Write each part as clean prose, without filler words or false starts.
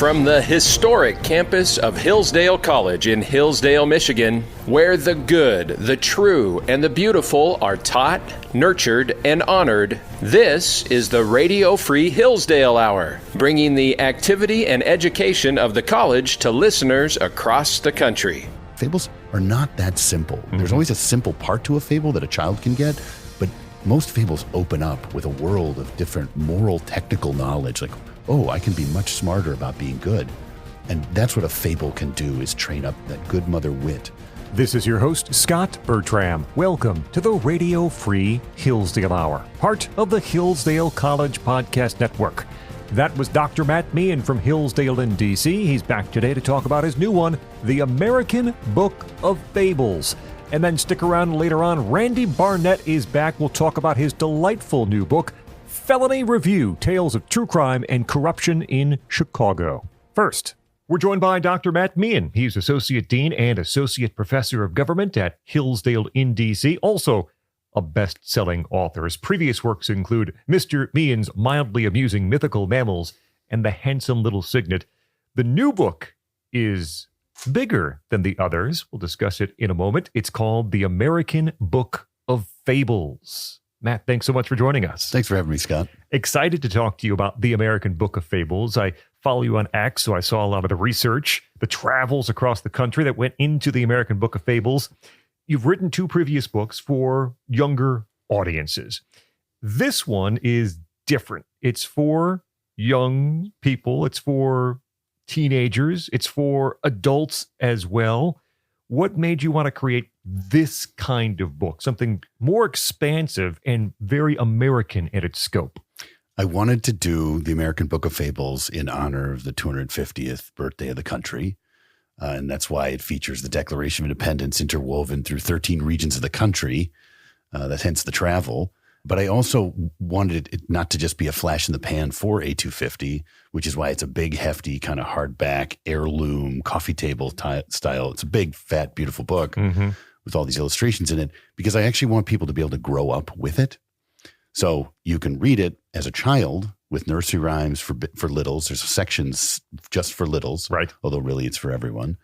From the historic campus of Hillsdale College in Hillsdale, Michigan, where the good, the true, and the beautiful are taught, nurtured, and honored, this is the Radio Free Hillsdale Hour, bringing the activity and education of the college to listeners across the country. Fables are not that simple. There's always a simple part to a fable that a child can get, but most fables open up with a world of different moral, technical knowledge, like, oh, I can be much smarter about being good. And that's what a fable can do, is train up that good mother wit. This is your host, Scot Bertram. Welcome to the Radio Free Hillsdale Hour, part of the Hillsdale College Podcast Network. That was Dr. Matt Mehan from Hillsdale in D.C. He's back today to talk about his new one, The American Book of Fables. And then stick around later on, Randy Barnett is back. We'll talk about his delightful new book, Felony Review, Tales of True Crime and Corruption in Chicago. First, we're joined by Dr. Matt Mehan. He's Associate Dean and Associate Professor of Government at Hillsdale in D.C., also a best-selling author. His previous works include Mr. Mehan's Mildly Amusing Mythical Mammals and The Handsome Little Cygnet. The new book is bigger than the others. We'll discuss it in a moment. It's called The American Book of Fables. Matt, thanks so much for joining us. Thanks for having me, Scott. Excited to talk to you about The American Book of Fables. I follow you on X, so I saw a lot of the research, the travels across the country that went into The American Book of Fables. You've written 2 previous books for younger audiences. This one is different. It's for young people. It's for teenagers. It's for adults as well. What made you want to create this kind of book, something more expansive and very American at its scope? I wanted to do the American Book of Fables in honor of the 250th birthday of the country. And that's why it features the Declaration of Independence interwoven through 13 regions of the country. That's hence the travel. But I also wanted it not to just be a flash in the pan for A250, which is why it's a big, hefty, kind of hardback, heirloom, coffee table style. It's a big, fat, beautiful book with all these illustrations in it, because I actually want people to be able to grow up with it. So you can read it as a child with nursery rhymes for littles. There's sections just for littles, right? Although really it's for everyone.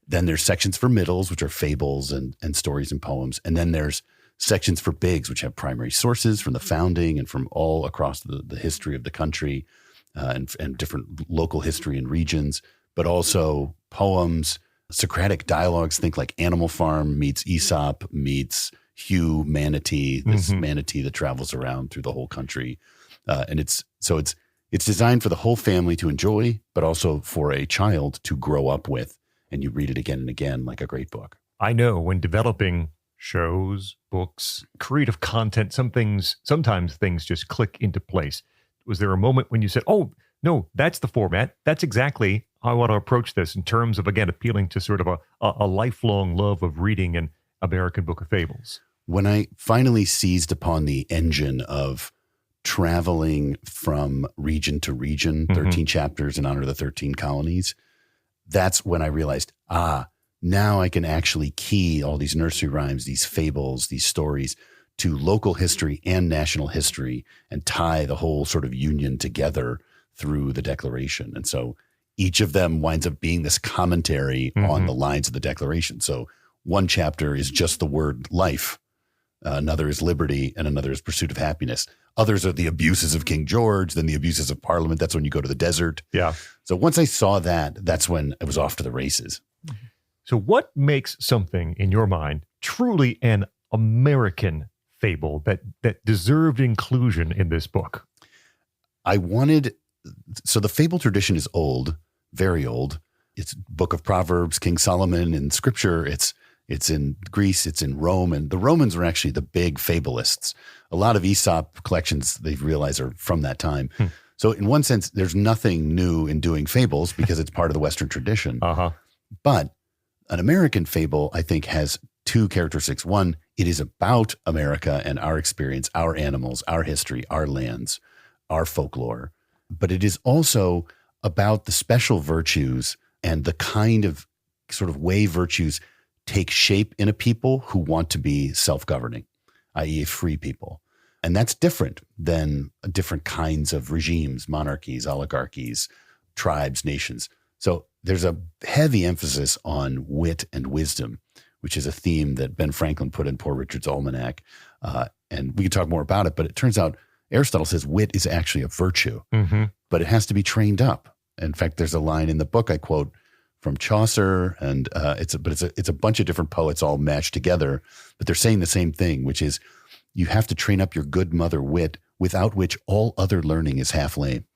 Then there's sections for middles, which are fables and stories and poems. And then there's sections for bigs, which have primary sources from the founding and from all across the history of the country and different local history and regions, but also poems, Socratic dialogues. Think like Animal Farm meets Aesop meets Hugh Manatee, this manatee that travels around through the whole country. And it's designed for the whole family to enjoy, but also for a child to grow up with. And you read it again and again like a great book. I know when developing shows, books, creative content, sometimes things just click into place. Was there a moment when you said, oh, no, that's the format. That's exactly how I want to approach this in terms of, again, appealing to sort of a lifelong love of reading an American Book of Fables? When I finally seized upon the engine of traveling from region to region, 13 chapters in honor of the 13 colonies, that's when I realized, now I can actually key all these nursery rhymes, these fables, these stories to local history and national history and tie the whole sort of union together through the Declaration. And so each of them winds up being this commentary on the lines of the Declaration. So one chapter is just the word life. Another is liberty, and another is pursuit of happiness. Others are the abuses of King George, then the abuses of Parliament. That's when you go to the desert. Yeah. So once I saw that, that's when I was off to the races. So what makes something, in your mind, truly an American fable that deserved inclusion in this book? So the fable tradition is old, very old. It's Book of Proverbs, King Solomon in Scripture. It's in Greece, it's in Rome, and the Romans were actually the big fablists. A lot of Aesop collections, they've realized, are from that time. So in one sense, there's nothing new in doing fables because it's part of the Western tradition. But an American fable, I think, has 2 characteristics. One, it is about America and our experience, our animals, our history, our lands, our folklore. But it is also about the special virtues and the kind of sort of way virtues take shape in a people who want to be self-governing, i.e. free people. And that's different than different kinds of regimes, monarchies, oligarchies, tribes, nations. So there's a heavy emphasis on wit and wisdom, which is a theme that Ben Franklin put in Poor Richard's Almanac. And we can talk more about it, but it turns out Aristotle says wit is actually a virtue, but it has to be trained up. In fact, there's a line in the book I quote from Chaucer, and it's a bunch of different poets all mashed together, but they're saying the same thing, which is you have to train up your good mother wit, without which all other learning is half lame.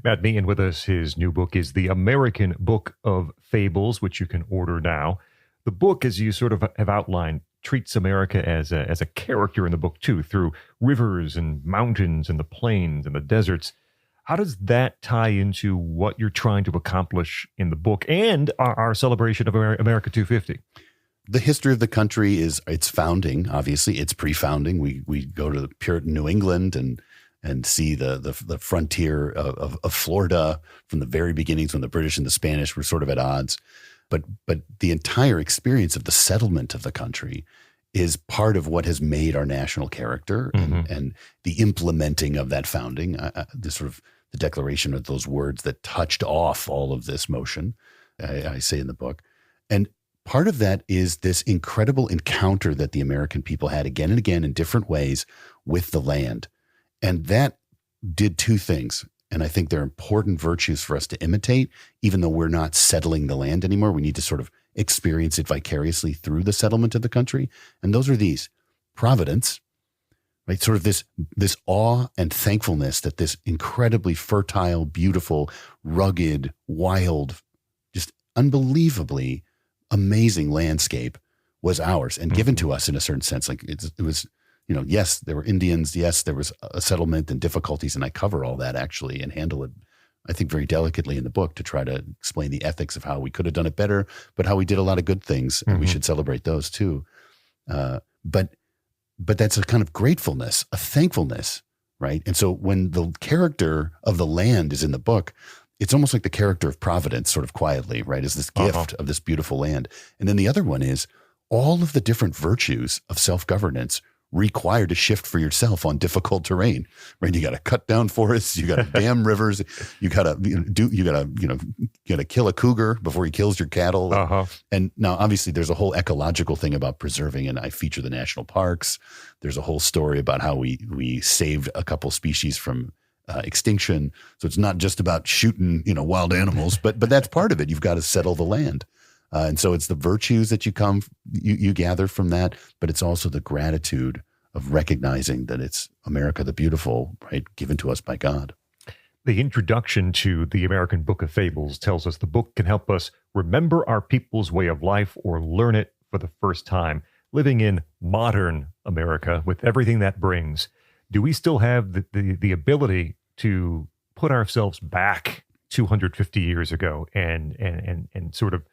Matt Mehan with us. His new book is The American Book of Fables, which you can order now. The book, as you sort of have outlined, treats America as a character in the book too, through rivers and mountains and the plains and the deserts. How does that tie into what you're trying to accomplish in the book and our celebration of America 250? The history of the country is its founding. Obviously, it's pre-founding. We go to Puritan New England and see the frontier of Florida from the very beginnings when the British and the Spanish were sort of at odds. But the entire experience of the settlement of the country is part of what has made our national character and the implementing of that founding, the declaration of those words that touched off all of this motion, I say in the book. And part of that is this incredible encounter that the American people had again and again in different ways with the land. And that did two things. And I think they're important virtues for us to imitate, even though we're not settling the land anymore. We need to sort of experience it vicariously through the settlement of the country. And those are these: providence, right? Sort of this awe and thankfulness that this incredibly fertile, beautiful, rugged, wild, just unbelievably amazing landscape was ours and given to us in a certain sense. Like it was, yes, there were Indians. Yes, there was a settlement and difficulties. And I cover all that actually and handle it, I think, very delicately in the book to try to explain the ethics of how we could have done it better, but how we did a lot of good things. And we should celebrate those too. But that's a kind of gratefulness, a thankfulness, right? And so when the character of the land is in the book, it's almost like the character of Providence sort of quietly, right? Is this gift of this beautiful land. And then the other one is all of the different virtues of self-governance require to shift for yourself on difficult terrain, right? You got to cut down forests, you got to dam rivers, you got to kill a cougar before he kills your cattle. And now obviously there's a whole ecological thing about preserving, and I feature the national parks. There's a whole story about how we saved a couple species from extinction. So it's not just about shooting, wild animals, but that's part of it. You've got to settle the land. And so it's the virtues that you gather from that, but it's also the gratitude of recognizing that it's America the Beautiful, right, given to us by God. The introduction to the American Book of Fables tells us the book can help us remember our people's way of life or learn it for the first time. Living in modern America with everything that brings, do we still have the ability to put ourselves back 250 years ago and sort of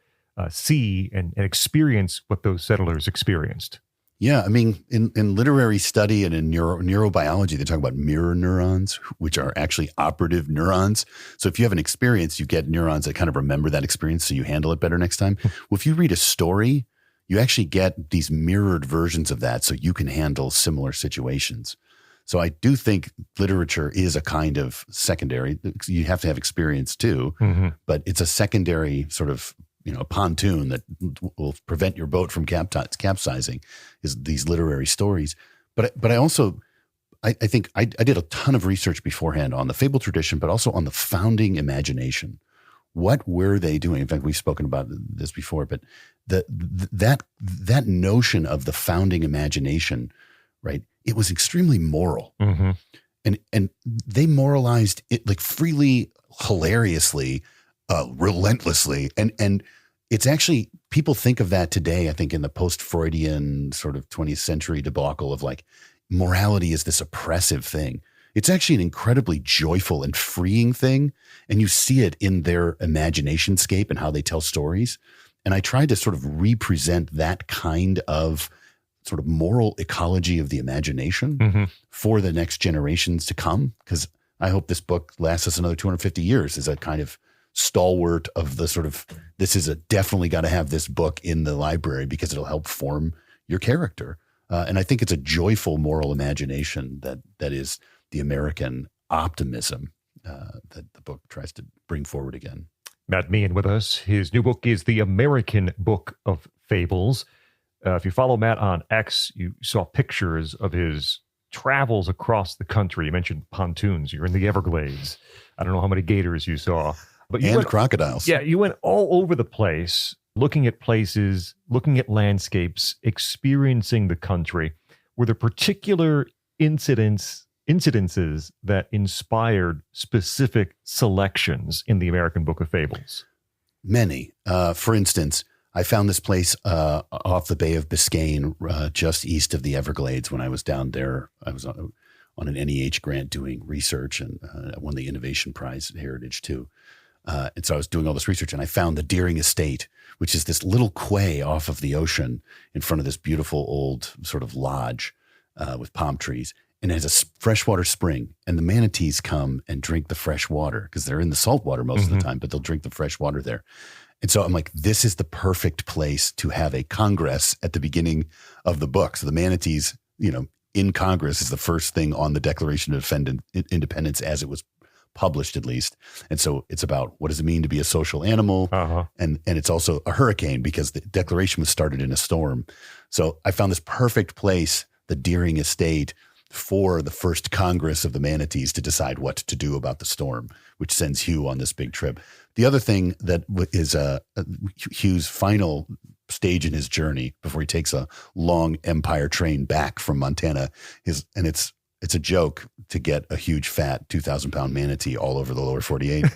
see and experience what those settlers experienced? Yeah, I mean, in literary study and in neurobiology, they talk about mirror neurons, which are actually operative neurons. So if you have an experience, you get neurons that kind of remember that experience so you handle it better next time. Well, if you read a story, you actually get these mirrored versions of that so you can handle similar situations. So I do think literature is a kind of secondary. You have to have experience too, but it's a secondary sort of a pontoon that will prevent your boat from capsizing is these literary stories. But I think I did a ton of research beforehand on the fable tradition, but also on the founding imagination. What were they doing? In fact, we've spoken about this before, but that notion of the founding imagination, right? It was extremely moral. And they moralized it like freely, hilariously, relentlessly. And it's actually, people think of that today, I think, in the post-Freudian sort of 20th century debacle of like morality is this oppressive thing. It's actually an incredibly joyful and freeing thing. And you see it in their imagination scape and how they tell stories. And I tried to sort of represent that kind of sort of moral ecology of the imagination for the next generations to come. Because I hope this book lasts us another 250 years as a kind of stalwart of the sort of, this is definitely got to have this book in the library because it'll help form your character. And I think it's a joyful moral imagination that is the American optimism. that the book tries to bring forward again. Matt Mehan with us. His new book is The American Book of Fables. If you follow Matt on X, you saw pictures of his travels across the country. You mentioned pontoons. You're in the Everglades. I don't know how many gators you saw. But you and went, crocodiles. Yeah, you went all over the place, looking at places, looking at landscapes, experiencing the country. Were there particular incidences that inspired specific selections in the American Book of Fables? Many. For instance, I found this place off the Bay of Biscayne, just east of the Everglades. When I was down there, I was on an NEH grant doing research, and I won the Innovation Prize at Heritage too. And so I was doing all this research, and I found the Deering Estate, which is this little quay off of the ocean in front of this beautiful old sort of lodge with palm trees. And it has a freshwater spring, and the manatees come and drink the fresh water because they're in the salt water most of the time, but they'll drink the fresh water there. And so I'm like, this is the perfect place to have a Congress at the beginning of the book. So the manatees, in Congress is the first thing on the Declaration of Independence as it was published, at least. And so it's about what does it mean to be a social animal? And it's also a hurricane because the Declaration was started in a storm. So I found this perfect place, the Deering Estate, for the first Congress of the manatees to decide what to do about the storm, which sends Hugh on this big trip. The other thing that is Hugh's final stage in his journey before he takes a long Empire train back from Montana and it's a joke to get a huge fat 2,000-pound manatee all over the lower 48.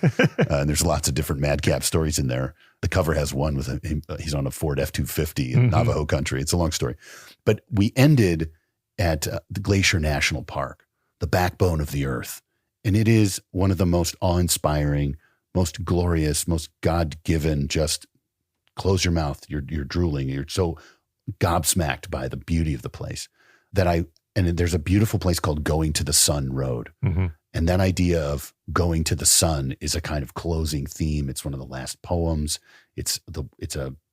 And there's lots of different madcap stories in there. The cover has one with he's on a Ford F-250 in Navajo country. It's a long story. But we ended at the Glacier National Park, the backbone of the earth. And it is one of the most awe-inspiring, most glorious, most God-given, just close your mouth, you're drooling. You're so gobsmacked by the beauty of the place and there's a beautiful place called Going to the Sun Road. And that idea of going to the sun is a kind of closing theme. It's one of the last poems. It's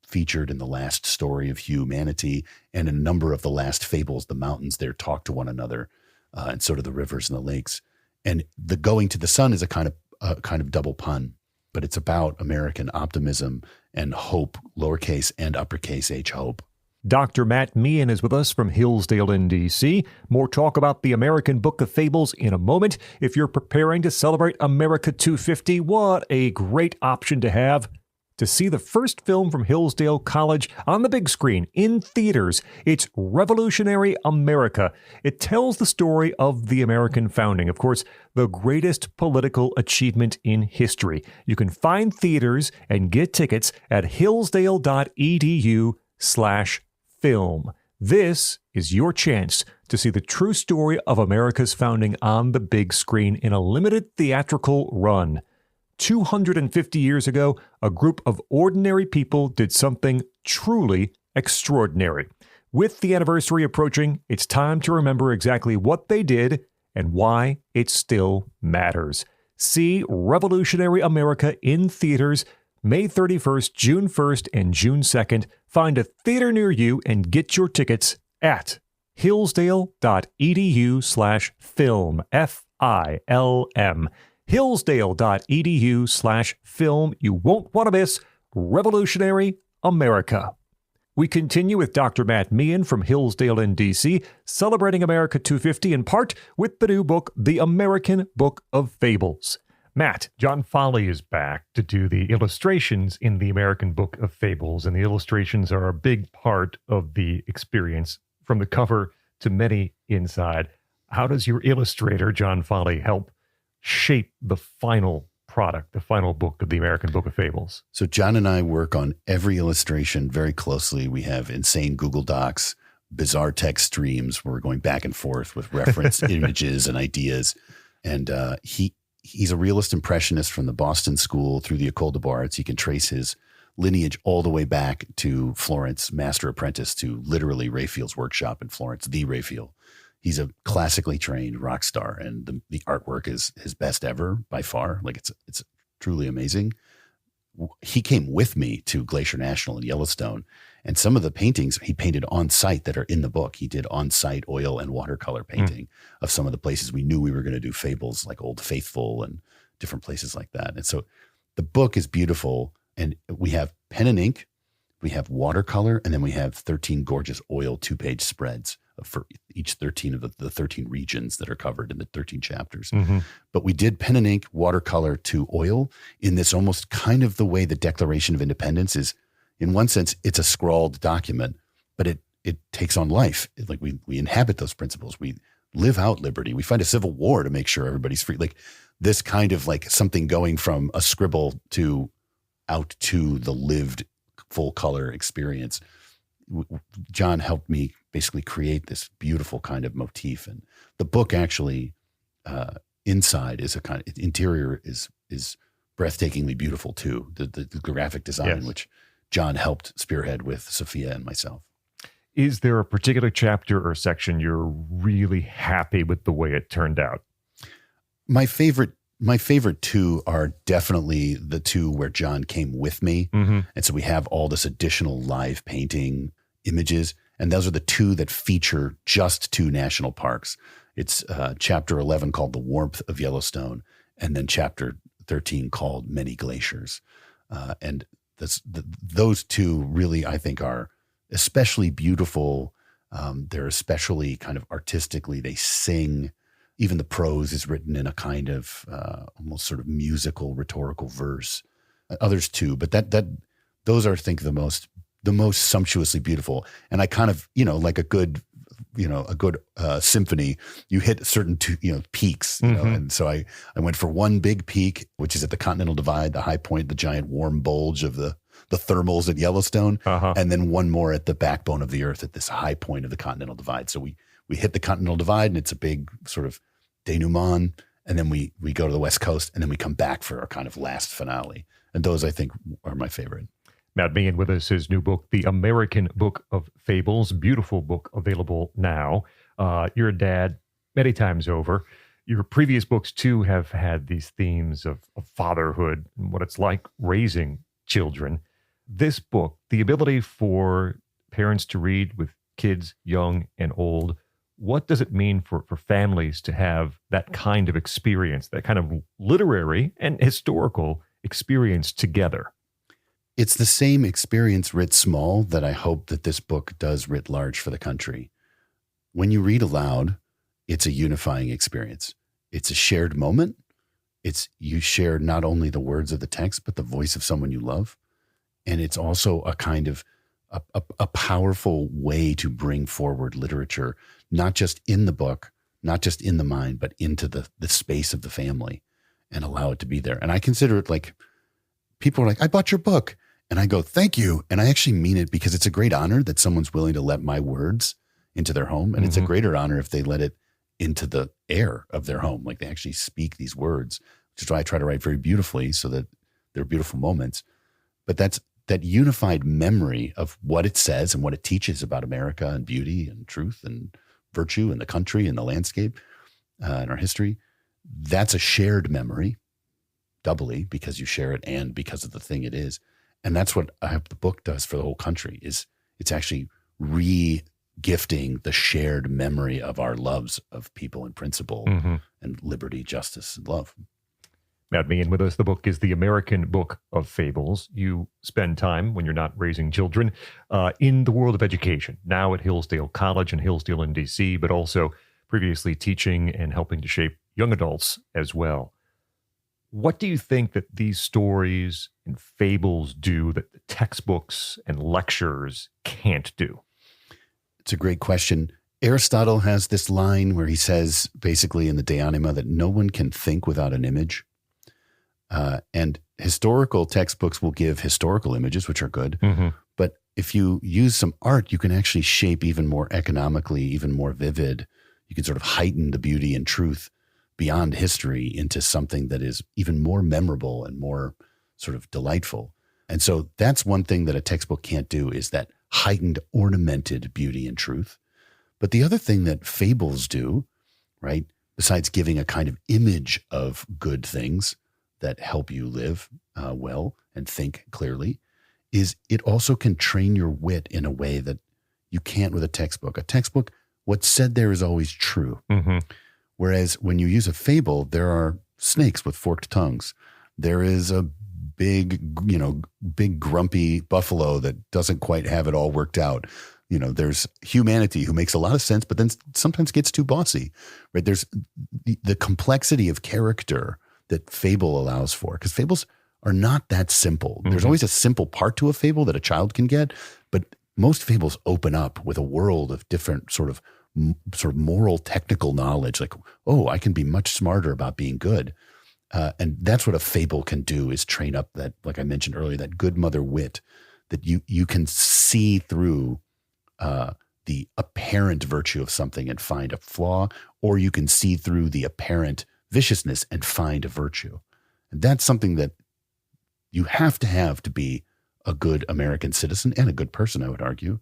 featured in the last story of Hugh Manatee and in a number of the last fables. The mountains there talk to one another, and so do the rivers and the lakes. And the going to the sun is a kind of double pun, but it's about American optimism and hope, lowercase and uppercase H, hope. Dr. Matt Mehan is with us from Hillsdale in D.C. More talk about the American Book of Fables in a moment. If you're preparing to celebrate America 250, what a great option to have to see the first film from Hillsdale College on the big screen in theaters. It's Revolutionary America. It tells the story of the American founding, of course, the greatest political achievement in history. You can find theaters and get tickets at hillsdale.edu/film. This is your chance to see the true story of America's founding on the big screen in a limited theatrical run. 250 years ago, a group of ordinary people did something truly extraordinary. With the anniversary approaching, it's time to remember exactly what they did and why it still matters. See Revolutionary America in theaters May 31st, June 1st, and June 2nd. Find a theater near you and get your tickets at hillsdale.edu/film, F-I-L-M. hillsdale.edu/film. You won't want to miss Revolutionary America. We continue with Dr. Matt Mehan from Hillsdale in D.C., celebrating America 250 in part with the new book, The American Book of Fables. Matt, John Foley is back to do the illustrations in the American Book of Fables, and the illustrations are a big part of the experience, from the cover to many inside. How does your illustrator, John Foley, help shape the final product, the final book of the American Book of Fables? So John and I work on every illustration very closely. We have insane Google Docs, bizarre text streams where we're going back and forth with reference images and ideas. And he's a realist impressionist from the Boston School through the École des Beaux-Arts. He can trace his lineage all the way back to Florence, master apprentice to literally Raphael's workshop in Florence, the Raphael. He's a classically trained rock star, and the artwork is his best ever by far. Like it's truly amazing. He came with me to Glacier National in Yellowstone, and some of the paintings he painted on site that are in the book. He did on site oil and watercolor painting of some of the places we knew we were going to do fables, like Old Faithful and different places like that. And so the book is beautiful, and we have pen and ink, we have watercolor, and then we have 13 gorgeous oil 2-page spreads for each 13 of the 13 regions that are covered in the 13 chapters. But we did pen and ink, watercolor to oil in this almost kind of the way the Declaration of Independence is. In one sense, it's a scrawled document, but it takes on life. Like we inhabit those principles. We live out liberty. We fight a civil war to make sure everybody's free. Like this kind of like something going from a scribble to out to the lived full color experience. John helped me basically create this beautiful kind of motif. And the book actually, inside is a kind of interior is breathtakingly beautiful too. The graphic design, which John helped spearhead with Sophia and myself. Is there a particular chapter or section you're really happy with the way it turned out? My favorite two are definitely the two where John came with me. And so we have all this additional live painting images. And those are the two that feature just 2 national parks. It's chapter 11 called The Warmth of Yellowstone, and then chapter 13 called Many Glaciers. And those two really, I think, are especially beautiful. They're especially kind of artistically, they sing. Even the prose is written in a kind of almost sort of musical, rhetorical verse. Others too, but those are, I think, the most sumptuously beautiful. And I kind of, like a good symphony, you hit certain peaks, and so I went for one big peak, which is at the Continental Divide, the high point, the giant warm bulge of the thermals at Yellowstone, and then one more at the backbone of the earth at this high point of the Continental Divide. So we hit the Continental Divide, and it's a big sort of denouement, and then we go to the West Coast, and then we come back for our kind of last finale. And those, I think, are my favorite. Matt Mehan with us, his new book, The American Book of Fables, beautiful book, available now. You're a dad many times over. Your previous books, too, have had these themes of fatherhood and what it's like raising children. This book, the ability for parents to read with kids young and old, what does it mean for families to have that kind of experience, that kind of literary and historical experience together? It's the same experience writ small that I hope that this book does writ large for the country. When you read aloud, it's a unifying experience. It's a shared moment. You share not only the words of the text, but the voice of someone you love. And it's also a kind of a powerful way to bring forward literature, not just in the book, not just in the mind, but into the space of the family, and allow it to be there. And I consider it like, people are like, I bought your book. And I go, thank you. And I actually mean it, because it's a great honor that someone's willing to let my words into their home. And it's a greater honor if they let it into the air of their home. Like they actually speak these words, which is why I try to write very beautifully so that they're beautiful moments. But that's that unified memory of what it says and what it teaches about America and beauty and truth and virtue and the country and the landscape and our history. That's a shared memory, doubly, because you share it and because of the thing it is. And that's what I hope the book does for the whole country, is it's actually re-gifting the shared memory of our loves of people and principle and liberty, justice, and love. Matt Mehan with us. The book is The American Book of Fables. You spend time, when you're not raising children, in the world of education, now at Hillsdale College in Hillsdale in D.C., but also previously teaching and helping to shape young adults as well. What do you think that these stories and fables do that the textbooks and lectures can't do? It's a great question. Aristotle has this line where he says, basically in the De Anima, that no one can think without an image. And historical textbooks will give historical images, which are good. But if you use some art, you can actually shape even more economically, even more vivid. You can sort of heighten the beauty and truth beyond history into something that is even more memorable and more sort of delightful. And so that's one thing that a textbook can't do, is that heightened, ornamented beauty and truth. But the other thing that fables do, right, besides giving a kind of image of good things that help you live well and think clearly, is it also can train your wit in a way that you can't with a textbook. A textbook, what's said there is always true. Whereas when you use a fable, there are snakes with forked tongues. There is a big grumpy buffalo that doesn't quite have it all worked out. There's humanity who makes a lot of sense, but then sometimes gets too bossy, right? There's the complexity of character that fable allows for, because fables are not that simple. There's always a simple part to a fable that a child can get, but most fables open up with a world of different sort of moral, technical knowledge. Like, oh, I can be much smarter about being good. And that's what a fable can do, is train up that, like I mentioned earlier, that good mother wit, that you can see through the apparent virtue of something and find a flaw, or you can see through the apparent viciousness and find a virtue. And that's something that you have to be a good American citizen and a good person, I would argue.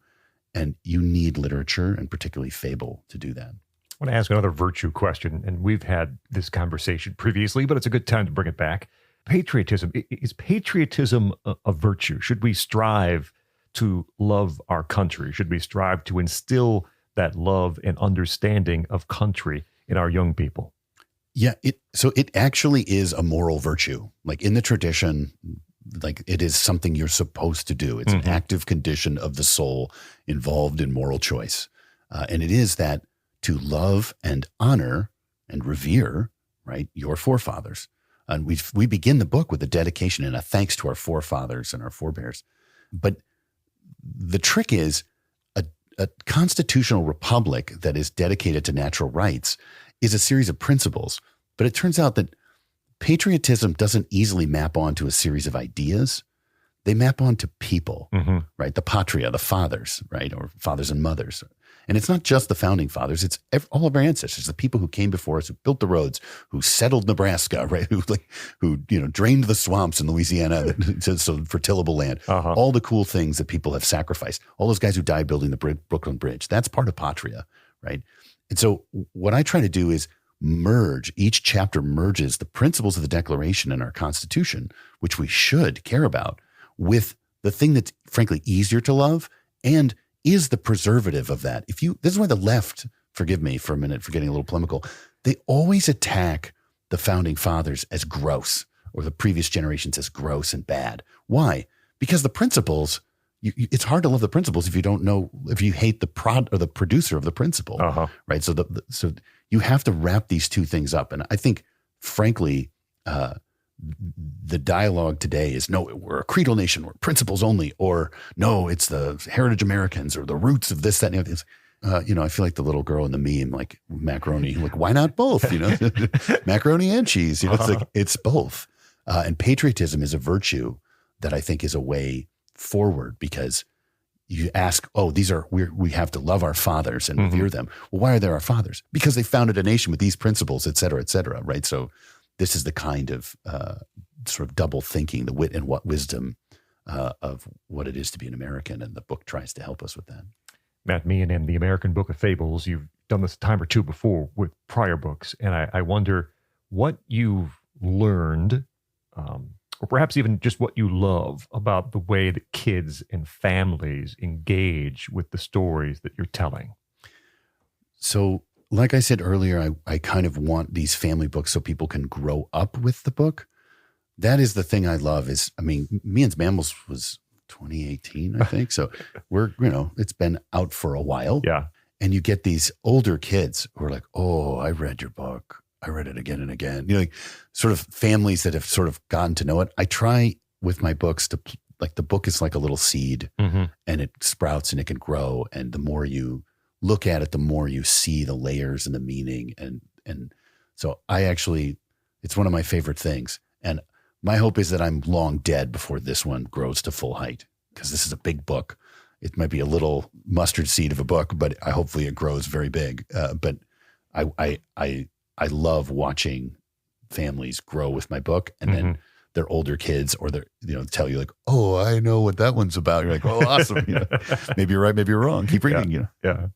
And you need literature, and particularly fable, to do that. I want to ask another virtue question, and we've had this conversation previously, but it's a good time to bring it back. Patriotism. Is patriotism a virtue? Should we strive to love our country? Should we strive to instill that love and understanding of country in our young people? Yeah, so it actually is a moral virtue. Like in the tradition, like it is something you're supposed to do. It's an active condition of the soul involved in moral choice. And it is that to love and honor and revere, right, your forefathers. And we begin the book with a dedication and a thanks to our forefathers and our forebears. But the trick is a constitutional republic that is dedicated to natural rights is a series of principles. But it turns out that patriotism doesn't easily map onto a series of ideas. They map onto people, right? The patria, the fathers, right? Or fathers and mothers. And it's not just the founding fathers. It's all of our ancestors, the people who came before us, who built the roads, who settled Nebraska, right? Who drained the swamps in Louisiana for tillable land. All the cool things that people have sacrificed. All those guys who died building the Brooklyn Bridge. That's part of patria, right? And so what I try to do is each chapter merges the principles of the Declaration and our Constitution, which we should care about, with the thing that's frankly easier to love and is the preservative of that. This is why the left, forgive me for a minute for getting a little polemical, they always attack the founding fathers as gross, or the previous generations as gross and bad. Why? Because the principles, it's hard to love the principles if you hate the producer of the principle, right? So so you have to wrap these two things up. And I think, frankly, the dialogue today is, no, we're a creedal nation, we're principles only, or no, it's the heritage Americans, or the roots of this, that, and the other. I feel like the little girl in the meme, like macaroni, like, why not both? Macaroni and cheese, it's like, it's both. And patriotism is a virtue that I think is a way forward, because you ask, we have to love our fathers and revere them. Well, why are they our fathers? Because they founded a nation with these principles, et cetera, right? So this is the kind of sort of double thinking, the wit and what wisdom of what it is to be an American, and the book tries to help us with that. Matt Mehan and the American Book of Fables, you've done this a time or two before with prior books, and I wonder what you've learned, or perhaps even just what you love about the way that kids and families engage with the stories that you're telling. So, like I said earlier, I kind of want these family books so people can grow up with the book. That is the thing I love. Mehan's Mammals was 2018, I think. So it's been out for a while. Yeah. And you get these older kids who are like, oh, I read your book. I read it again and again. Like sort of families that have sort of gotten to know it. I try with my books to, like, the book is like a little seed, and it sprouts and it can grow. And the more you look at it, the more you see the layers and the meaning. And so it's one of my favorite things. And my hope is that I'm long dead before this one grows to full height, because this is a big book. It might be a little mustard seed of a book, but hopefully it grows very big. But I love watching families grow with my book, and then their older kids, or tell you like, oh, I know what that one's about. You're like, oh, awesome. Maybe you're right, maybe you're wrong. Keep reading. Yeah.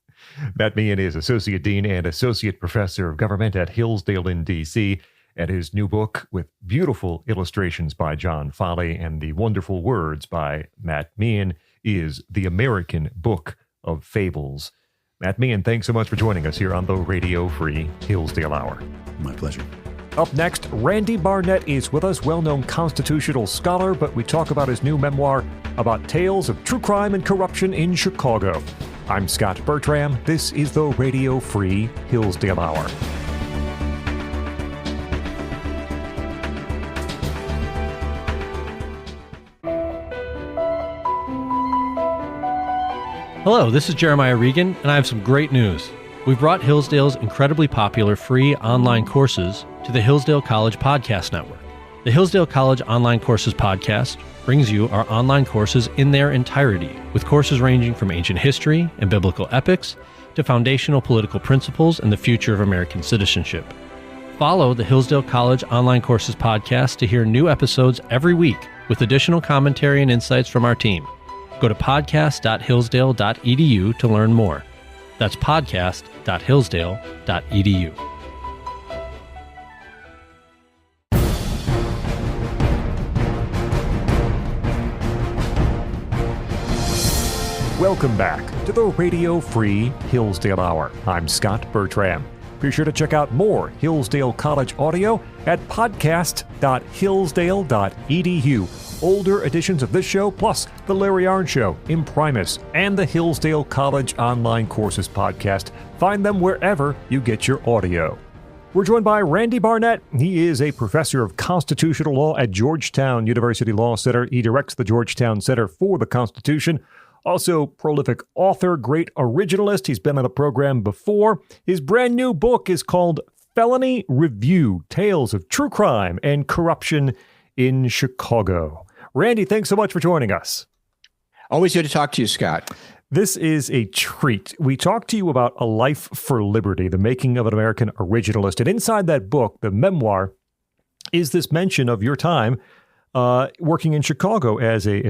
Matt Mehan is Associate Dean and Associate Professor of Government at Hillsdale in D.C., and his new book, with beautiful illustrations by John Foley and the wonderful words by Matt Mehan, is The American Book of Fables. Matt Mehan, thanks so much for joining us here on the Radio Free Hillsdale Hour. My pleasure. Up next, Randy Barnett is with us, well-known constitutional scholar, but we talk about his new memoir about tales of true crime and corruption in Chicago. I'm Scot Bertram. This is the Radio Free Hillsdale Hour. Hello, this is Jeremiah Regan, and I have some great news. We've brought Hillsdale's incredibly popular free online courses to the Hillsdale College Podcast Network. The Hillsdale College Online Courses Podcast brings you our online courses in their entirety, with courses ranging from ancient history and biblical epics to foundational political principles and the future of American citizenship. Follow the Hillsdale College Online Courses Podcast to hear new episodes every week with additional commentary and insights from our team. Go to podcast.hillsdale.edu to learn more. That's podcast.hillsdale.edu. Welcome back to the Radio Free Hillsdale Hour. I'm Scot Bertram. Be sure to check out more Hillsdale College audio at podcast.hillsdale.edu. Older editions of this show, plus The Larry Arnn Show, Imprimis, and the Hillsdale College Online Courses Podcast. Find them wherever you get your audio. We're joined by Randy Barnett. He is a professor of constitutional law at Georgetown University Law Center. He directs the Georgetown Center for the Constitution. Also, prolific author, great originalist. He's been on the program before. His brand new book is called Felony Review, Tales of True Crime and Corruption in Chicago. Randy, thanks so much for joining us. Always good to talk to you, Scott. This is a treat. We talked to you about A Life for Liberty, the making of an American originalist. And inside that book, the memoir, is this mention of your time working in Chicago as a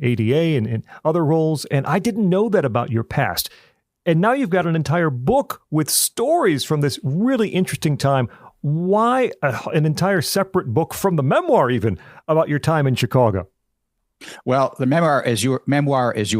ADA and other roles. And I didn't know that about your past. And now you've got an entire book with stories from this really interesting time. Why an entire separate book from the memoir even about your time in Chicago? Well, the memoir, as you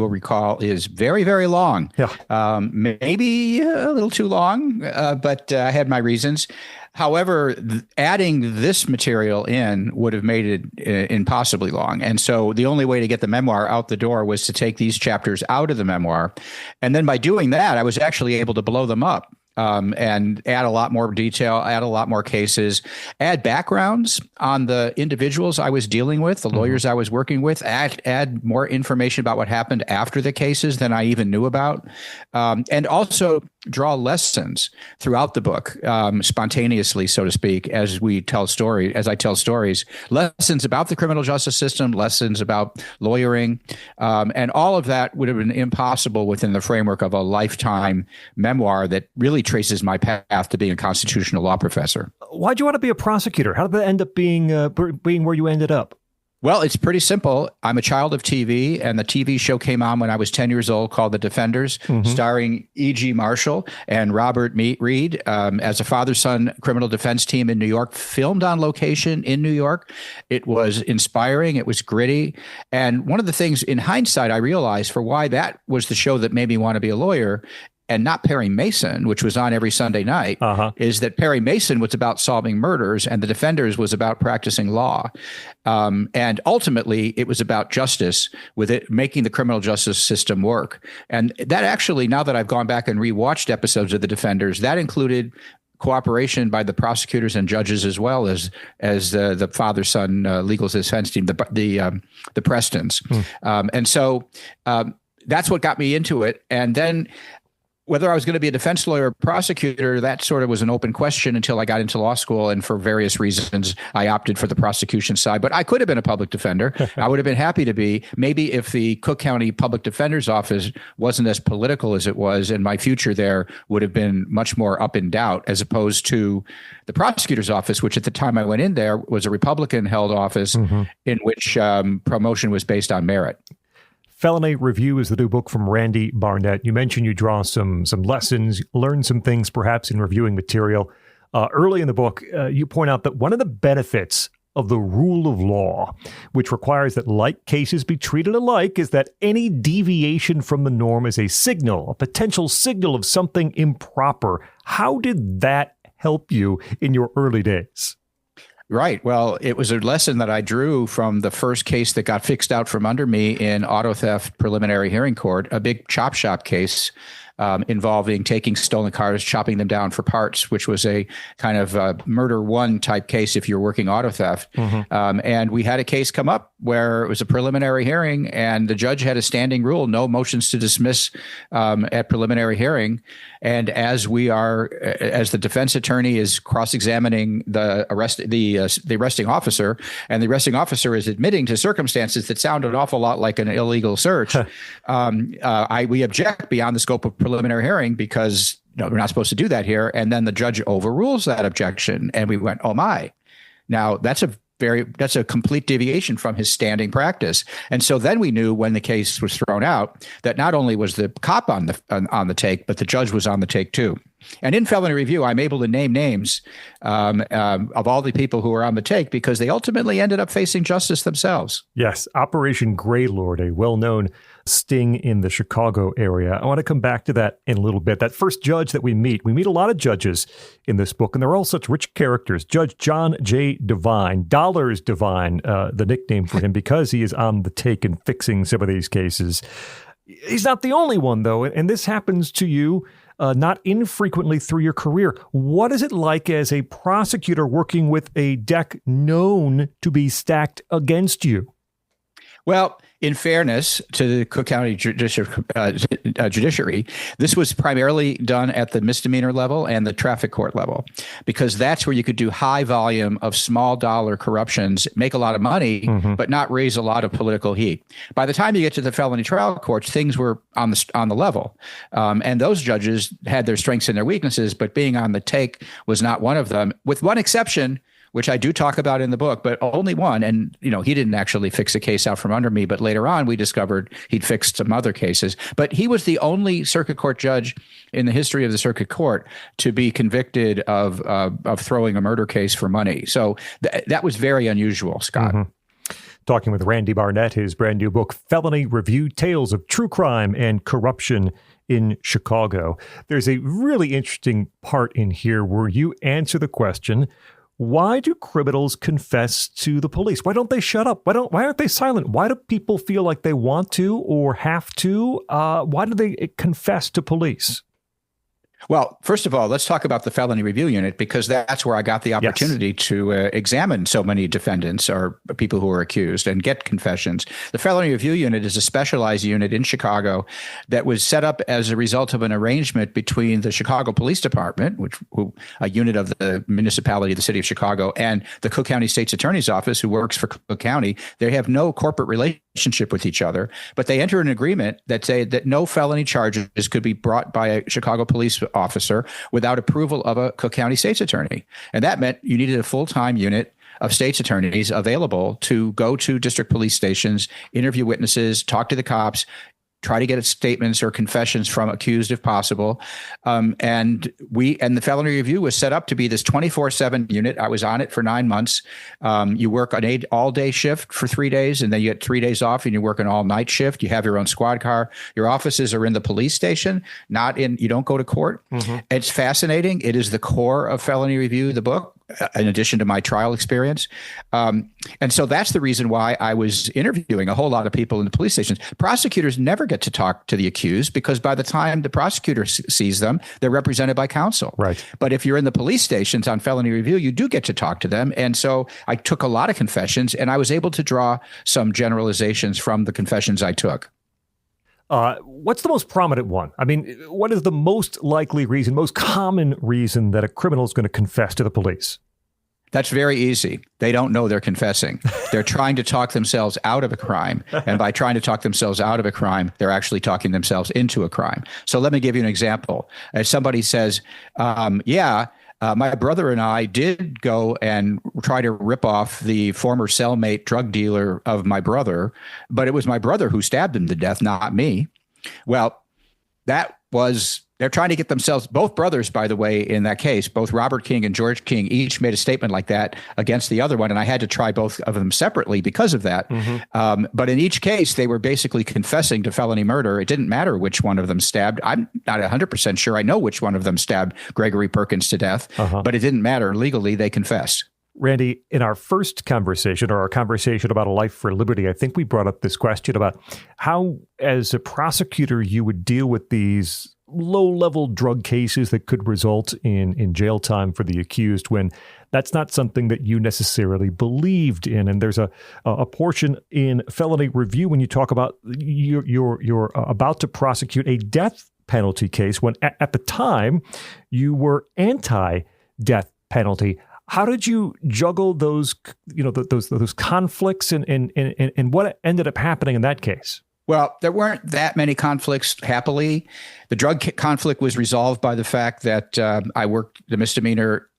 will recall, is very, very long. Yeah. Maybe a little too long, but I had my reasons. However, adding this material in would have made it impossibly long. And so the only way to get the memoir out the door was to take these chapters out of the memoir. And then by doing that, I was actually able to blow them up. And add a lot more detail, add a lot more cases, add backgrounds on the individuals I was dealing with, the lawyers I was working with, add more information about what happened after the cases than I even knew about, and also draw lessons throughout the book, spontaneously, so to speak, as I tell stories, lessons about the criminal justice system, lessons about lawyering, and all of that would have been impossible within the framework of a lifetime memoir that really traces my path to being a constitutional law professor. Why'd you want to be a prosecutor? How did that end up being where you ended up? Well, it's pretty simple. I'm a child of TV, and the TV show came on when I was 10 years old called The Defenders, starring E.G. Marshall and Robert Reed as a father-son criminal defense team in New York, filmed on location in New York. It was inspiring. It was gritty. And one of the things in hindsight I realized for why that was the show that made me want to be a lawyer and not Perry Mason, which was on every Sunday night, is that Perry Mason was about solving murders and The Defenders was about practicing law. And ultimately, it was about justice, with it making the criminal justice system work. And that actually, now that I've gone back and rewatched episodes of The Defenders, that included cooperation by the prosecutors and judges, as well as the father-son legal defense team, the Prestons. And so that's what got me into it. And then whether I was going to be a defense lawyer or prosecutor, that sort of was an open question until I got into law school. And for various reasons, I opted for the prosecution side. But I could have been a public defender. I would have been happy to be. Maybe if the Cook County Public Defender's Office wasn't as political as it was, and my future there would have been much more up in doubt, as opposed to the prosecutor's office, which at the time I went in there was a Republican-held office in which promotion was based on merit. Felony Review is the new book from Randy Barnett. You mentioned you draw some lessons, learn some things perhaps in reviewing material. Early in the book, you point out that one of the benefits of the rule of law, which requires that like cases be treated alike, is that any deviation from the norm is a signal, a potential signal of something improper. How did that help you in your early days? Right. Well, it was a lesson that I drew from the first case that got fixed out from under me in auto theft preliminary hearing court, a big chop shop case involving taking stolen cars, chopping them down for parts, which was a kind of murder one type case if you're working auto theft. And we had a case come up where it was a preliminary hearing and the judge had a standing rule, no motions to dismiss at preliminary hearing. And as the defense attorney is cross-examining the arresting officer, and the arresting officer is admitting to circumstances that sound an awful lot like an illegal search, we object beyond the scope of preliminary hearing because we're not supposed to do that here. And then the judge overrules that objection, and we went, oh my! Now that's a complete deviation from his standing practice. And so then we knew when the case was thrown out that not only was the cop on the take, but the judge was on the take too. And in felony review, I'm able to name names of all the people who were on the take because they ultimately ended up facing justice themselves. Yes, Operation Greylord, a well-known sting in the Chicago area. I want to come back to that in a little bit. That first judge that we meet a lot of judges in this book, and they're all such rich characters. Judge John J. Devine, Dollars Devine, the nickname for him because he is on the take and fixing some of these cases. He's not the only one, though, and this happens to you not infrequently through your career. What is it like as a prosecutor working with a deck known to be stacked against you? Well, in fairness to the Cook County judiciary, this was primarily done at the misdemeanor level and the traffic court level, because that's where you could do high volume of small dollar corruptions, make a lot of money, but not raise a lot of political heat. By the time you get to the felony trial courts, things were on the level. And those judges had their strengths and their weaknesses, but being on the take was not one of them, with one exception, which I do talk about in the book, but only one. And, he didn't actually fix a case out from under me, but later on we discovered he'd fixed some other cases. But he was the only circuit court judge in the history of the circuit court to be convicted of throwing a murder case for money. So that was very unusual, Scott. Talking with Randy Barnett, his brand new book, Felony Review, Tales of True Crime and Corruption in Chicago. There's a really interesting part in here where you answer the question, why do criminals confess to the police? Why don't they shut up? Why aren't they silent? Why do people feel like they want to or have to? Why do they confess to police? Well, first of all, let's talk about the Felony Review Unit, because that's where I got the opportunity to examine so many defendants or people who are accused and get confessions. The Felony Review Unit is a specialized unit in Chicago that was set up as a result of an arrangement between the Chicago Police Department, a unit of the municipality of the city of Chicago, and the Cook County State's Attorney's Office, who works for Cook County. They have no corporate relationship with each other, but they enter an agreement that say that no felony charges could be brought by a Chicago police officer without approval of a Cook County State's Attorney. And that meant you needed a full-time unit of state's attorneys available to go to district police stations, interview witnesses, talk to the cops, try to get statements or confessions from accused if possible. And the Felony Review was set up to be this 24/7 unit. I was on it for 9 months. You work an all-day shift for 3 days, and then you get 3 days off, and you work an all-night shift. You have your own squad car. Your offices are in the police station, you don't go to court. It's fascinating. It is the core of Felony Review, the book, in addition to my trial experience. And so that's the reason why I was interviewing a whole lot of people in the police stations. Prosecutors never get to talk to the accused because by the time the prosecutor sees them, they're represented by counsel. Right. But if you're in the police stations on Felony Review, you do get to talk to them. And so I took a lot of confessions, and I was able to draw some generalizations from the confessions I took. What's the most prominent one? I mean, what is the most likely reason, most common reason that a criminal is going to confess to the police? That's very easy. They don't know they're confessing. They're trying to talk themselves out of a crime. And by trying to talk themselves out of a crime, they're actually talking themselves into a crime. So let me give you an example. If somebody says, my brother and I did go and try to rip off the former cellmate drug dealer of my brother, but it was my brother who stabbed him to death, not me. Well, they're trying to get themselves, both brothers, by the way, in that case, both Robert King and George King each made a statement like that against the other one. And I had to try both of them separately because of that. But in each case, they were basically confessing to felony murder. It didn't matter which one of them stabbed. I'm not 100% sure I know which one of them stabbed Gregory Perkins to death, but it didn't matter. Legally, they confessed. Randy, in our first conversation, or our conversation about a life for liberty, I think we brought up this question about how, as a prosecutor, you would deal with these low-level drug cases that could result in jail time for the accused when that's not something that you necessarily believed in. And there's a portion in Felony Review when you talk about you're about to prosecute a death penalty case when at the time you were anti-death penalty. How did you juggle those conflicts and what ended up happening in that case? Well, there weren't that many conflicts, happily. The drug conflict was resolved by the fact that I worked the misdemeanor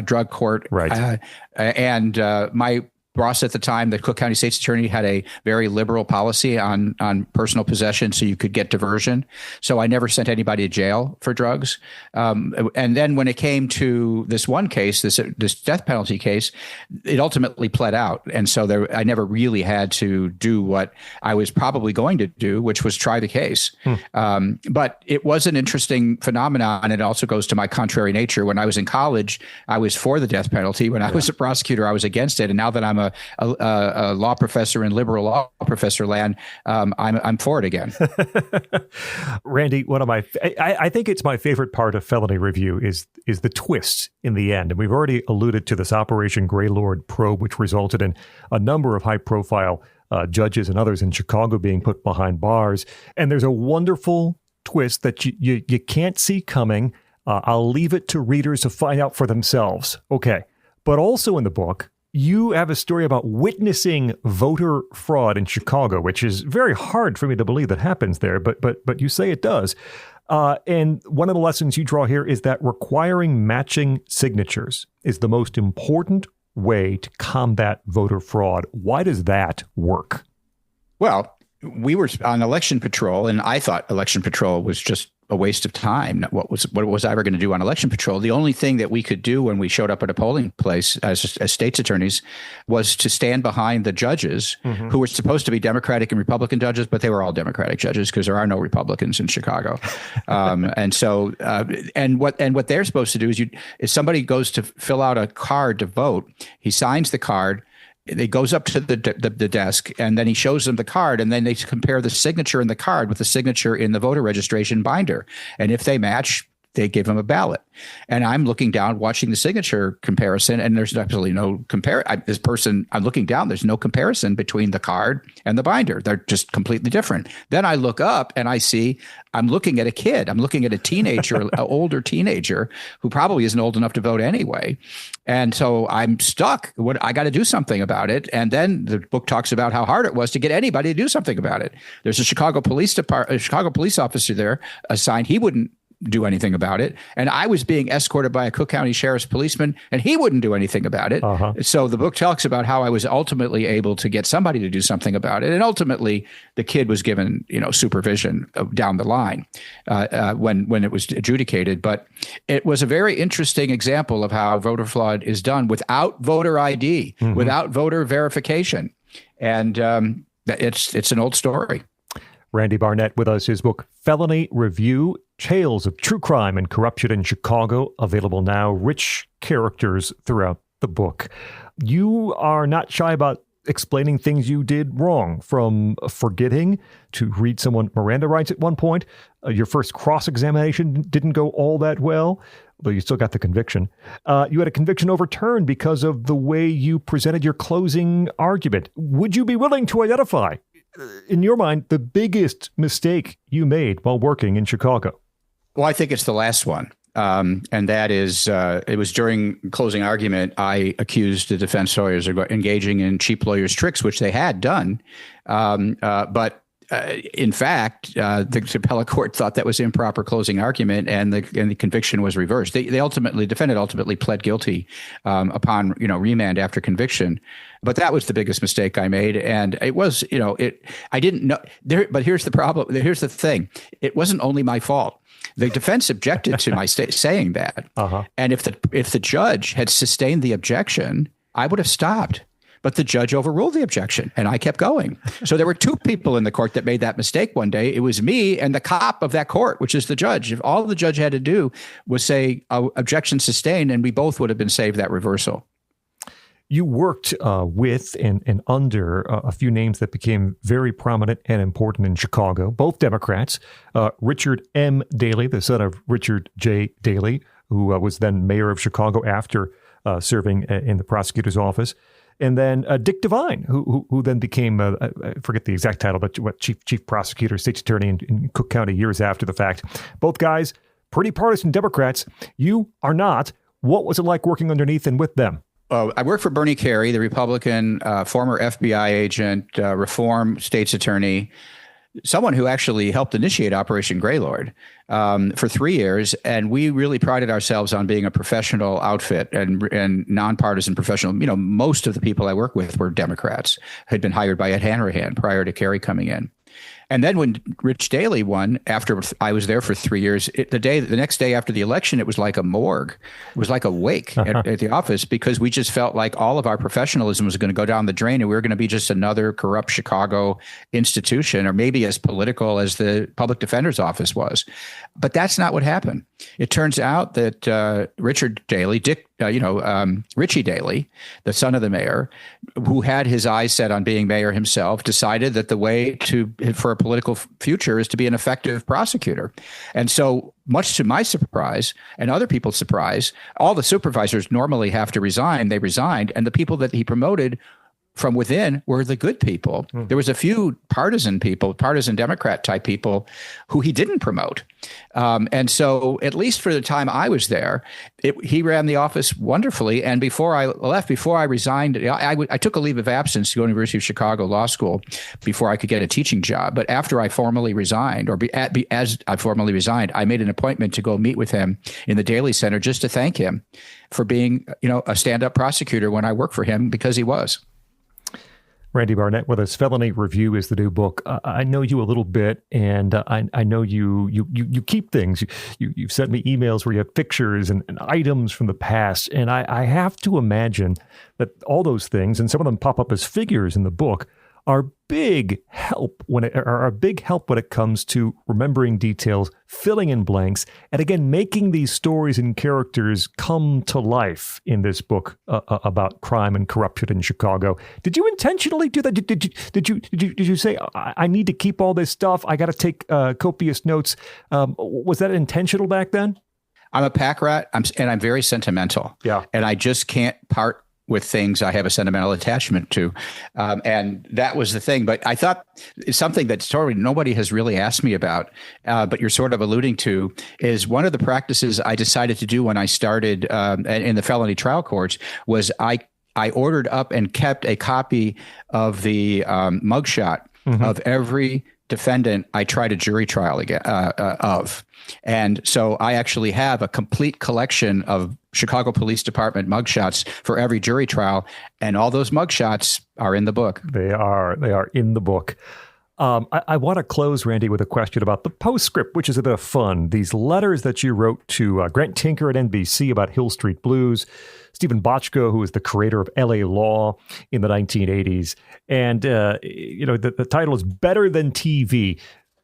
drug court. Right. And my boss at the time, the Cook County State's Attorney, had a very liberal policy on personal possession, so you could get diversion. So I never sent anybody to jail for drugs. And then when it came to this one case, this death penalty case, it ultimately pled out. And so I never really had to do what I was probably going to do, which was try the case. But it was an interesting phenomenon. It also goes to my contrary nature. When I was in college, I was for the death penalty. When I was a prosecutor, I was against it. And now that I'm a law professor in liberal law professor land, I'm for it again. Randy, I think it's my favorite part of Felony Review is the twist in the end. And we've already alluded to this Operation Greylord probe, which resulted in a number of high-profile judges and others in Chicago being put behind bars. And there's a wonderful twist that you can't see coming. I'll leave it to readers to find out for themselves. Okay. But also in the book, you have a story about witnessing voter fraud in Chicago, which is very hard for me to believe that happens there, but you say it does. And one of the lessons you draw here is that requiring matching signatures is the most important way to combat voter fraud. Why does that work? Well, we were on election patrol, and I thought election patrol was just a waste of time. What was I ever going to do on election patrol? The only thing that we could do when we showed up at a polling place as state's attorneys was to stand behind the judges who were supposed to be Democratic and Republican judges, but they were all Democratic judges because there are no Republicans in Chicago. And so, and what they're supposed to do is somebody goes to fill out a card to vote. He signs the card. It goes up to the desk, and then he shows them the card, and then they compare the signature in the card with the signature in the voter registration binder. And if they match, they give him a ballot. And I'm looking down, watching the signature comparison, and there's absolutely no this person, I'm looking down, there's no comparison between the card and the binder. They're just completely different. Then I look up and I see I'm looking at a kid. I'm looking at a teenager, an older teenager who probably isn't old enough to vote anyway. And so I'm stuck. I got to do something about it. And then the book talks about how hard it was to get anybody to do something about it. There's a Chicago police officer there assigned. He wouldn't do anything about it. And I was being escorted by a Cook County sheriff's policeman, and he wouldn't do anything about it. So the book talks about how I was ultimately able to get somebody to do something about it. And ultimately, the kid was given, supervision down the line when it was adjudicated. But it was a very interesting example of how voter fraud is done without voter ID, without voter verification. And it's an old story. Randy Barnett with us, his book, Felony Review, Tales of True Crime and Corruption in Chicago, available now, rich characters throughout the book. You are not shy about explaining things you did wrong, from forgetting to read someone Miranda rights at one point. Your first cross-examination didn't go all that well, though you still got the conviction. You had a conviction overturned because of the way you presented your closing argument. Would you be willing to identify, in your mind, the biggest mistake you made while working in Chicago? Well, I think it's the last one. And that is, it was during closing argument, I accused the defense lawyers of engaging in cheap lawyers' tricks, which they had done. But in fact, the appellate court thought that was improper closing argument, and the conviction was reversed. The defendant ultimately pled guilty upon remand after conviction. But that was the biggest mistake I made, and it was I didn't know there. But here's the problem. Here's the thing. It wasn't only my fault. The defense objected to my saying that, and if the judge had sustained the objection, I would have stopped. But the judge overruled the objection, and I kept going. So there were two people in the court that made that mistake one day. It was me and the cop of that court, which is the judge. If all the judge had to do was say, objection sustained, and we both would have been saved that reversal. You worked with and under a few names that became very prominent and important in Chicago, both Democrats. Richard M. Daley, the son of Richard J. Daley, who was then mayor of Chicago after serving in the prosecutor's office. And then Dick Devine, who then became, I forget the exact title, but chief prosecutor, state's attorney in Cook County years after the fact. Both guys, pretty partisan Democrats. You are not. What was it like working underneath and with them? I worked for Bernie Carey, the Republican, former FBI agent, reform state's attorney, someone who actually helped initiate Operation Greylord for 3 years. And we really prided ourselves on being a professional outfit and nonpartisan professional. You know, most of the people I worked with were Democrats, had been hired by Ed Hanrahan prior to Carey coming in. And then when Rich Daley won, after I was there for 3 years, the next day after the election, it was like a morgue. It was like a wake at the office, because we just felt like all of our professionalism was going to go down the drain, and we were going to be just another corrupt Chicago institution, or maybe as political as the public defender's office was. But that's not what happened. It turns out that Richard Daley, Richie Daley, the son of the mayor, who had his eyes set on being mayor himself, decided that the way for a political future is to be an effective prosecutor. And so, much to my surprise and other people's surprise, all the supervisors normally have to resign. They resigned, and the people that he promoted from within were the good people. There was a few partisan Democrat type people who he didn't promote. And so, at least for the time I was there, he ran the office wonderfully. And before I resigned, I took a leave of absence to go to the University of Chicago Law School before I could get a teaching job. But after I formally resigned, as I formally resigned, I made an appointment to go meet with him in the Daley Center just to thank him for being, a stand-up prosecutor when I worked for him, because he was. Randy Barnett with us. Felony Review is the new book. I know you a little bit, and I know you keep things. You've sent me emails where you have pictures and items from the past, and I have to imagine that all those things, and some of them pop up as figures in the book, are big help when it comes to remembering details, filling in blanks, and again making these stories and characters come to life in this book about crime and corruption in Chicago. Did you intentionally do that? Did you say, I need to keep all this stuff, I got to take copious notes? Was that intentional back then? I'm a pack rat, and I'm very sentimental. Yeah, and I just can't part with things I have a sentimental attachment to. And that was the thing. But I thought it's something that totally nobody has really asked me about, but you're sort of alluding to, is one of the practices I decided to do when I started in the felony trial courts was I ordered up and kept a copy of the mugshot of every defendant I tried a jury trial of. And so I actually have a complete collection of Chicago Police Department mugshots for every jury trial. And all those mugshots are in the book. They are in the book. I want to close, Randy, with a question about the postscript, which is a bit of fun. These letters that you wrote to Grant Tinker at NBC about Hill Street Blues, Stephen Bochco, who was the creator of LA Law in the 1980s. And, the title is Better Than TV.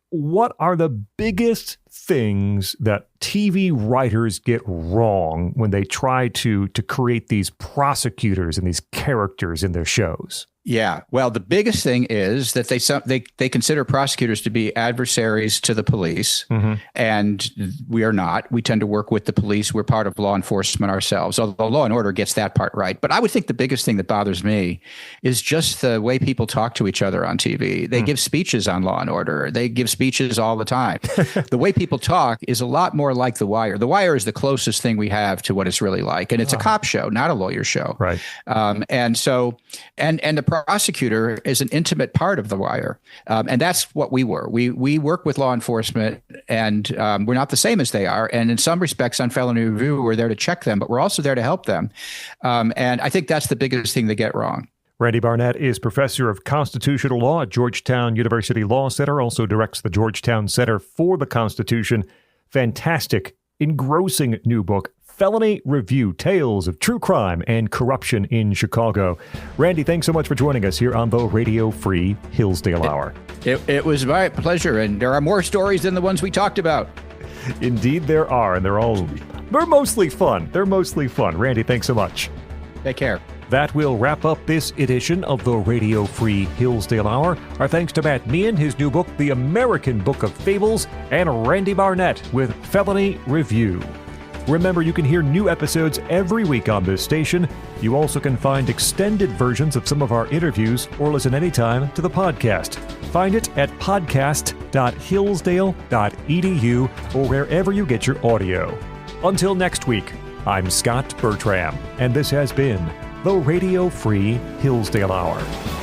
What are the biggest things that TV writers get wrong when they try to create these prosecutors and these characters in their shows? Yeah. Well, the biggest thing is that they consider prosecutors to be adversaries to the police, and we are not. We tend to work with the police. We're part of law enforcement ourselves, although Law and Order gets that part right. But I would think the biggest thing that bothers me is just the way people talk to each other on TV. They give speeches on Law and Order. They give speeches all the time. The way people talk is a lot more like The Wire. The Wire is the closest thing we have to what it's really like, and it's a cop show, not a lawyer show. Right. And the prosecutor is an intimate part of The Wire. And that's what we were. We work with law enforcement, and we're not the same as they are. And in some respects on Felony Review, we're there to check them, but we're also there to help them. And I think that's the biggest thing they get wrong. Randy Barnett is professor of constitutional law at Georgetown University Law Center, also directs the Georgetown Center for the Constitution. Fantastic, engrossing new book, Felony Review, Tales of True Crime and Corruption in Chicago. Randy, thanks so much for joining us here on the Radio Free Hillsdale Hour. It was my pleasure, and there are more stories than the ones we talked about. Indeed there are, and they're mostly fun. Randy, thanks so much. Take care. That will wrap up this edition of the Radio Free Hillsdale Hour. Our thanks to Matt Mehan, his new book, The American Book of Fables, and Randy Barnett with Felony Review. Remember, you can hear new episodes every week on this station. You also can find extended versions of some of our interviews or listen anytime to the podcast. Find it at podcast.hillsdale.edu or wherever you get your audio. Until next week, I'm Scot Bertram, and this has been the Radio Free Hillsdale Hour.